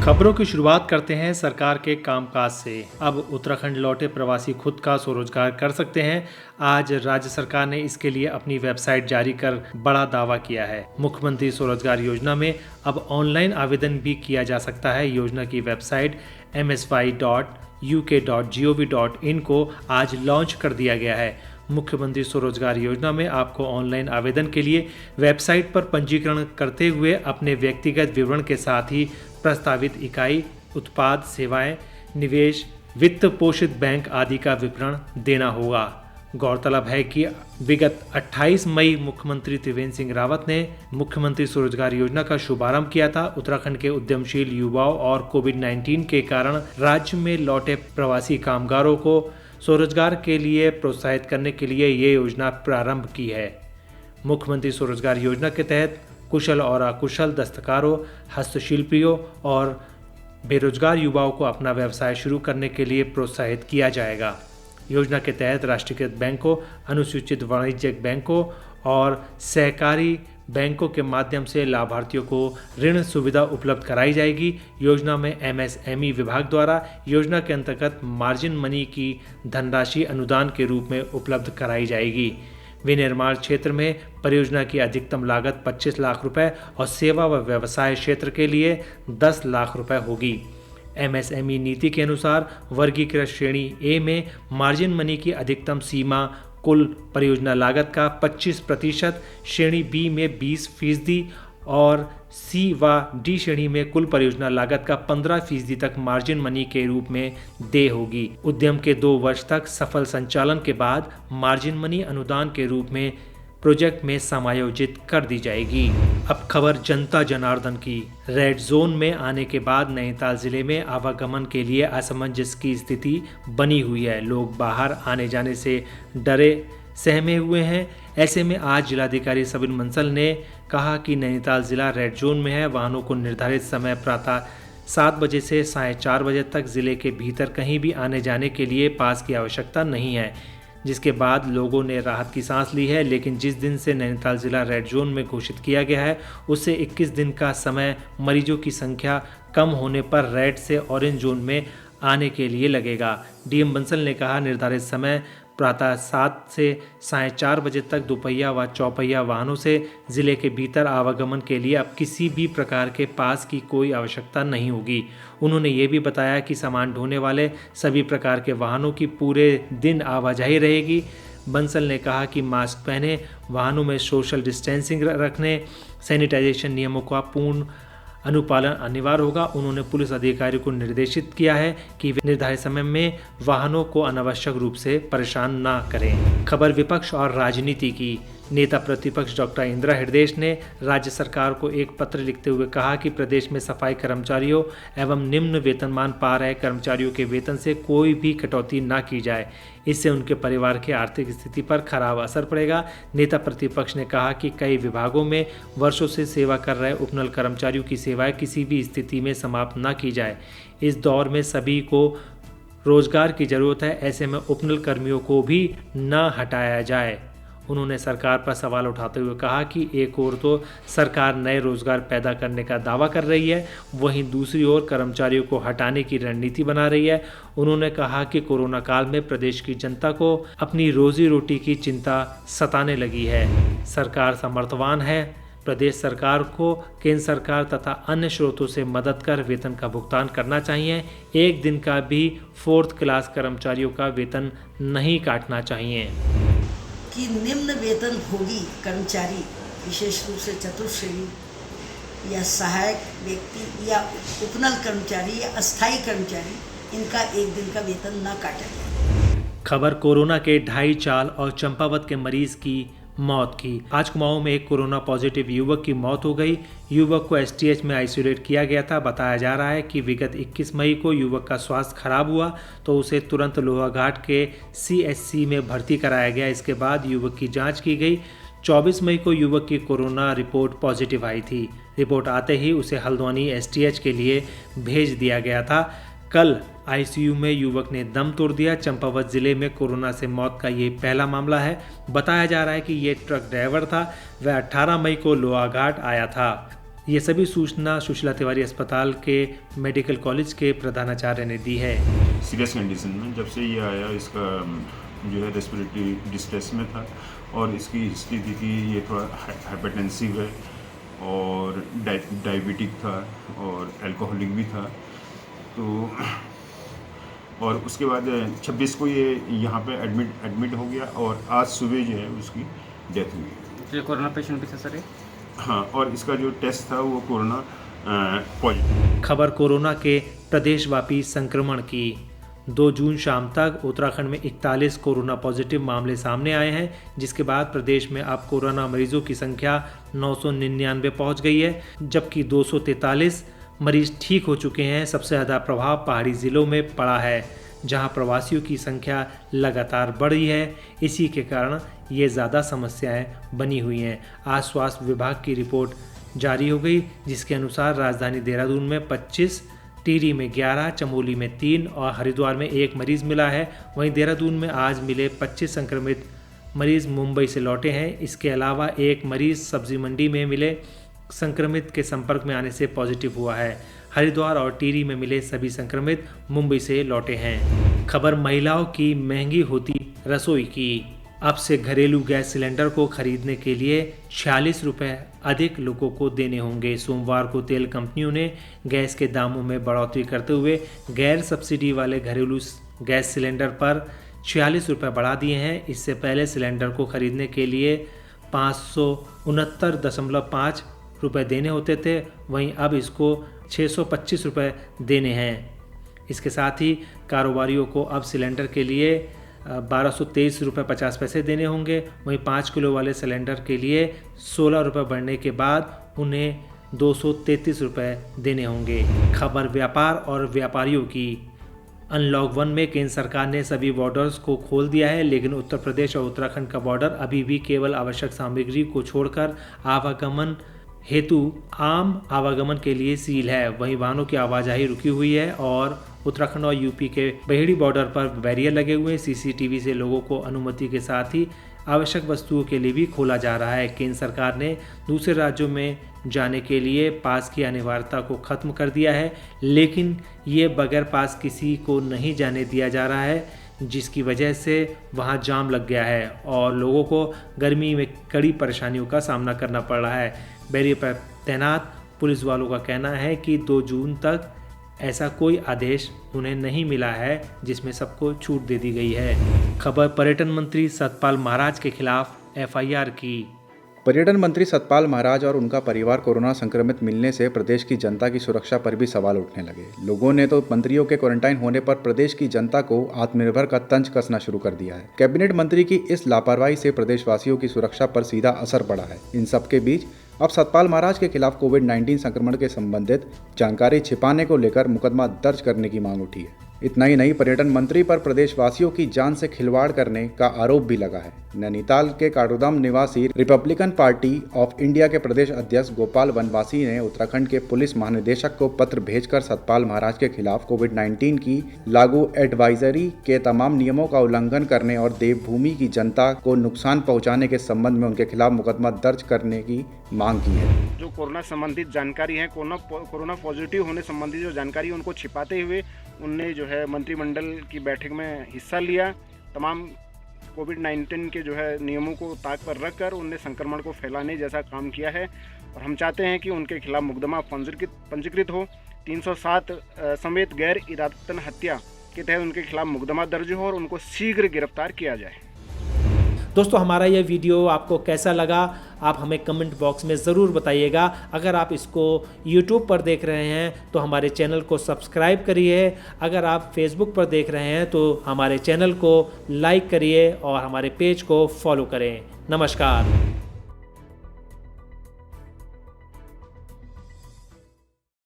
खबरों की शुरुआत करते हैं सरकार के कामकाज से। अब उत्तराखंड लौटे प्रवासी खुद का स्वरोजगार कर सकते हैं। आज राज्य सरकार ने इसके लिए अपनी वेबसाइट जारी कर बड़ा दावा किया है। मुख्यमंत्री स्वरोजगार योजना में अब ऑनलाइन आवेदन भी किया जा सकता है। योजना की वेबसाइट msy.uk.gov.in को आज लॉन्च कर दिया गया है। मुख्यमंत्री स्वरोजगार योजना में आपको ऑनलाइन आवेदन के लिए वेबसाइट पर पंजीकरण करते हुए अपने व्यक्तिगत विवरण के साथ ही प्रस्तावित इकाई, उत्पाद, सेवाएं, निवेश, वित्त पोषित बैंक आदि का विवरण देना होगा। गौरतलब है कि विगत 28 मई मुख्यमंत्री त्रिवेंद्र सिंह रावत ने मुख्यमंत्री स्वरोजगार योजना का शुभारंभ किया था। उत्तराखंड के उद्यमशील युवाओं और कोविड-19 के कारण राज्य में लौटे प्रवासी कामगारों को स्वरोजगार के लिए प्रोत्साहित करने के लिए ये योजना प्रारंभ की है। मुख्यमंत्री स्वरोजगार योजना के तहत कुशल और अकुशल दस्तकारों, हस्तशिल्पियों और बेरोजगार युवाओं को अपना व्यवसाय शुरू करने के लिए प्रोत्साहित किया जाएगा। योजना के तहत राष्ट्रीयकृत बैंकों, अनुसूचित वाणिज्यिक बैंकों और सहकारी बैंकों के माध्यम से लाभार्थियों को ऋण सुविधा उपलब्ध कराई जाएगी। योजना में एमएसएमई विभाग द्वारा योजना के अंतर्गत मार्जिन मनी की धनराशि अनुदान के रूप में उपलब्ध कराई जाएगी। विनिर्माण क्षेत्र में परियोजना की अधिकतम लागत 25 लाख रुपए और सेवा व व्यवसाय क्षेत्र के लिए 10 लाख रुपए होगी। एमएसएमई नीति के अनुसार वर्गीकृत श्रेणी ए में मार्जिन मनी की अधिकतम सीमा कुल परियोजना लागत का 25%, श्रेणी बी में 20% और सी व डी श्रेणी में कुल परियोजना लागत का 15% तक मार्जिन मनी के रूप में देय होगी। उद्यम के 2 वर्ष तक सफल संचालन के बाद मार्जिन मनी अनुदान के रूप में प्रोजेक्ट में समायोजित कर दी जाएगी। अब खबर जनता जनार्दन की। रेड जोन में आने के बाद नैनीताल जिले में आवागमन के लिए असमंजस की स्थिति बनी हुई है। लोग बाहर आने जाने से डरे सहमे हुए हैं। ऐसे में आज जिलाधिकारी सबिन बंसल ने कहा कि नैनीताल जिला रेड जोन में है। वाहनों को निर्धारित समय प्रातः 7 बजे से 4:30 बजे तक जिले के भीतर कहीं भी आने जाने के लिए पास की आवश्यकता नहीं है, जिसके बाद लोगों ने राहत की सांस ली है। लेकिन जिस दिन से नैनीताल जिला रेड जोन में घोषित किया गया है उससे 21 दिन का समय मरीजों की संख्या कम होने पर रेड से ऑरेंज जोन में आने के लिए लगेगा। डीएम बंसल ने कहा, निर्धारित समय प्रातः 7 से 4:30 बजे तक दोपहिया व चौपहिया वाहनों से जिले के भीतर आवागमन के लिए अब किसी भी प्रकार के पास की कोई आवश्यकता नहीं होगी। उन्होंने ये भी बताया कि सामान ढोने वाले सभी प्रकार के वाहनों की पूरे दिन आवाजाही रहेगी। बंसल ने कहा कि मास्क पहने, वाहनों में सोशल डिस्टेंसिंग रखने, सैनिटाइजेशन नियमों का पूर्ण अनुपालन अनिवार्य होगा। उन्होंने पुलिस अधिकारियों को निर्देशित किया है कि वे निर्धारित समय में वाहनों को अनावश्यक रूप से परेशान न करें। खबर विपक्ष और राजनीति की। नेता प्रतिपक्ष डॉक्टर इंदिरा हृदयेश ने राज्य सरकार को एक पत्र लिखते हुए कहा कि प्रदेश में सफाई कर्मचारियों एवं निम्न वेतनमान पा रहे कर्मचारियों के वेतन से कोई भी कटौती न की जाए। इससे उनके परिवार की आर्थिक स्थिति पर खराब असर पड़ेगा। नेता प्रतिपक्ष ने कहा कि कई विभागों में वर्षों से सेवा कर रहे उपनल कर्मचारियों की सेवाएं किसी भी स्थिति में समाप्त न की जाए। इस दौर में सभी को रोजगार की जरूरत है, ऐसे में उपनल कर्मियों को भी न हटाया जाए। उन्होंने सरकार पर सवाल उठाते हुए कहा कि एक ओर तो सरकार नए रोजगार पैदा करने का दावा कर रही है, वहीं दूसरी ओर कर्मचारियों को हटाने की रणनीति बना रही है। उन्होंने कहा कि कोरोना काल में प्रदेश की जनता को अपनी रोजी रोटी की चिंता सताने लगी है। सरकार समर्थवान है। प्रदेश सरकार को केंद्र सरकार तथा अन्य स्रोतों से मदद कर वेतन का भुगतान करना चाहिए। एक दिन का भी 4th क्लास कर्मचारियों का वेतन नहीं काटना चाहिए। कि निम्न वेतन भोगी कर्मचारी, विशेष रूप से चतुर्श्रेणी या सहायक व्यक्ति या उपनल कर्मचारी या अस्थायी कर्मचारी, इनका एक दिन का वेतन न काटा जाए। खबर कोरोना के 2.5 चाल और चंपावत के मरीज की मौत की। आज कुमाऊं में एक कोरोना पॉजिटिव युवक की मौत हो गई। युवक को एसटीएच में आइसोलेट किया गया था। बताया जा रहा है कि विगत 21 मई को युवक का स्वास्थ्य खराब हुआ तो उसे तुरंत लोहाघाट के सीएचसी में भर्ती कराया गया। इसके बाद युवक की जांच की गई। 24 मई को युवक की कोरोना रिपोर्ट पॉजिटिव आई थी। रिपोर्ट आते ही उसे हल्द्वानी एसटीएच के लिए भेज दिया गया था। कल आईसीयू में युवक ने दम तोड़ दिया। चंपावत जिले में कोरोना से मौत का ये पहला मामला है। बताया जा रहा है कि ये ट्रक ड्राइवर था। वह 18 मई को लोहाघाट आया था। ये सभी सूचना सुशीला तिवारी अस्पताल के मेडिकल कॉलेज के प्रधानाचार्य ने दी है। सीरियस कंडीशन में जब से ये आया, इसका जो है रेस्पिरेटरी डिस्ट्रेस में था और इसकी हिस्ट्री थी कि ये थोड़ा हाइपरटेंसिव है और डायबिटिक था और अल्कोहलिक भी था। तो और उसके बाद 26 को ये यहाँ पे एडमिट हो गया और आज सुबह जो है उसकी डेथ हुई। ये कोरोना पेशेंट भी था सर? हाँ, और इसका जो टेस्ट था वो कोरोना पॉजिटिव। खबर कोरोना के प्रदेशव्यापी संक्रमण की। 2 जून शाम तक उत्तराखंड में 41 कोरोना पॉजिटिव मामले सामने आए हैं, जिसके बाद प्रदेश में अब कोरोना मरीजों की संख्या 999 पहुंच गई है, जबकि 243 मरीज ठीक हो चुके हैं। सबसे ज़्यादा प्रभाव पहाड़ी ज़िलों में पड़ा है, जहां प्रवासियों की संख्या लगातार बढ़ रही है। इसी के कारण ये ज़्यादा समस्याएं बनी हुई हैं। आज स्वास्थ्य विभाग की रिपोर्ट जारी हो गई, जिसके अनुसार राजधानी देहरादून में 25, टिहरी में 11, चमोली में 3 और हरिद्वार में 1 मरीज़ मिला है। वहीं देहरादून में आज मिले 25 संक्रमित मरीज़ मुंबई से लौटे हैं। इसके अलावा 1 मरीज़ सब्जी मंडी में मिले संक्रमित के संपर्क में आने से पॉजिटिव हुआ है। हरिद्वार और टिहरी में मिले सभी संक्रमित मुंबई से लौटे हैं। खबर महिलाओं की महंगी होती रसोई की। अब से घरेलू गैस सिलेंडर को खरीदने के लिए 46 रुपये अधिक लोगों को देने होंगे। सोमवार को तेल कंपनियों ने गैस के दामों में बढ़ोतरी करते हुए गैर सब्सिडी वाले घरेलू गैस सिलेंडर पर 46 रुपये बढ़ा दिए हैं। इससे पहले सिलेंडर को खरीदने के लिए 569.5 रुपये देने होते थे, वहीं अब इसको 625 रुपये देने हैं। इसके साथ ही कारोबारियों को अब सिलेंडर के लिए 1223 रुपये 50 पैसे देने होंगे। वहीं 5 किलो वाले सिलेंडर के लिए 16 रुपये बढ़ने के बाद उन्हें 233 रुपये देने होंगे। खबर व्यापार और व्यापारियों की। अनलॉक 1 में केंद्र सरकार ने सभी बॉर्डर्स को खोल दिया है, लेकिन उत्तर प्रदेश और उत्तराखंड का बॉर्डर अभी भी केवल आवश्यक सामग्री को छोड़कर आवागमन हेतु आम आवागमन के लिए सील है। वहीं वाहनों की आवाजाही रुकी हुई है और उत्तराखंड और यूपी के बहेड़ी बॉर्डर पर बैरियर लगे हुए हैं। सीसीटीवी से लोगों को अनुमति के साथ ही आवश्यक वस्तुओं के लिए भी खोला जा रहा है। केंद्र सरकार ने दूसरे राज्यों में जाने के लिए पास की अनिवार्यता को खत्म कर दिया है, लेकिन ये बगैर पास किसी को नहीं जाने दिया जा रहा है, जिसकी वजह से वहाँ जाम लग गया है और लोगों को गर्मी में कड़ी परेशानियों का सामना करना पड़ रहा है। बैरियर पर तैनात पुलिस वालों का कहना है कि 2 जून तक ऐसा कोई आदेश उन्हें नहीं मिला है जिसमें सबको छूट दे दी गई है। खबर पर्यटन मंत्री सतपाल महाराज के खिलाफ FIR की। पर्यटन मंत्री सतपाल महाराज और उनका परिवार कोरोना संक्रमित मिलने से प्रदेश की जनता की सुरक्षा पर भी सवाल उठने लगे। लोगों ने तो मंत्रियों के क्वारंटाइन होने पर प्रदेश की जनता को आत्मनिर्भर का तंज कसना शुरू कर दिया है। कैबिनेट मंत्री की इस लापरवाही से प्रदेशवासियों की सुरक्षा पर सीधा असर पड़ा है। इन सबके बीच अब सतपाल महाराज के खिलाफ कोविड-19 संक्रमण के संबंधित जानकारी छिपाने को लेकर मुकदमा दर्ज करने की मांग उठी है। इतना ही नहीं, पर्यटन मंत्री पर प्रदेशवासियों की जान से खिलवाड़ करने का आरोप भी लगा है। नैनीताल के काठगोदाम निवासी रिपब्लिकन पार्टी ऑफ इंडिया के प्रदेश अध्यक्ष गोपाल वनवासी ने उत्तराखंड के पुलिस महानिदेशक को पत्र भेजकर सतपाल महाराज के खिलाफ कोविड-19 की लागू एडवाइजरी के तमाम नियमों का उल्लंघन करने और देवभूमि की जनता को नुकसान पहुंचाने के संबंध में उनके खिलाफ मुकदमा दर्ज करने की मांग की है। जो कोरोना संबंधित जानकारी है, कोरोना पॉजिटिव होने संबंधी जो जानकारी है, उनको छिपाते हुए उनने जो है मंत्रिमंडल की बैठक में हिस्सा लिया। तमाम कोविड-19 के जो है नियमों को ताक पर रखकर उनने संक्रमण को फैलाने जैसा काम किया है और हम चाहते हैं कि उनके खिलाफ मुकदमा पंजीकृत हो। 307 समेत गैर इरादतन हत्या के तहत उनके खिलाफ मुकदमा दर्ज हो और उनको शीघ्र गिरफ्तार किया जाए। दोस्तों, हमारा यह वीडियो आपको कैसा लगा आप हमें कमेंट बॉक्स में ज़रूर बताइएगा। अगर आप इसको YouTube पर देख रहे हैं तो हमारे चैनल को सब्सक्राइब करिए। अगर आप Facebook पर देख रहे हैं तो हमारे चैनल को लाइक करिए और हमारे पेज को फॉलो करें। नमस्कार।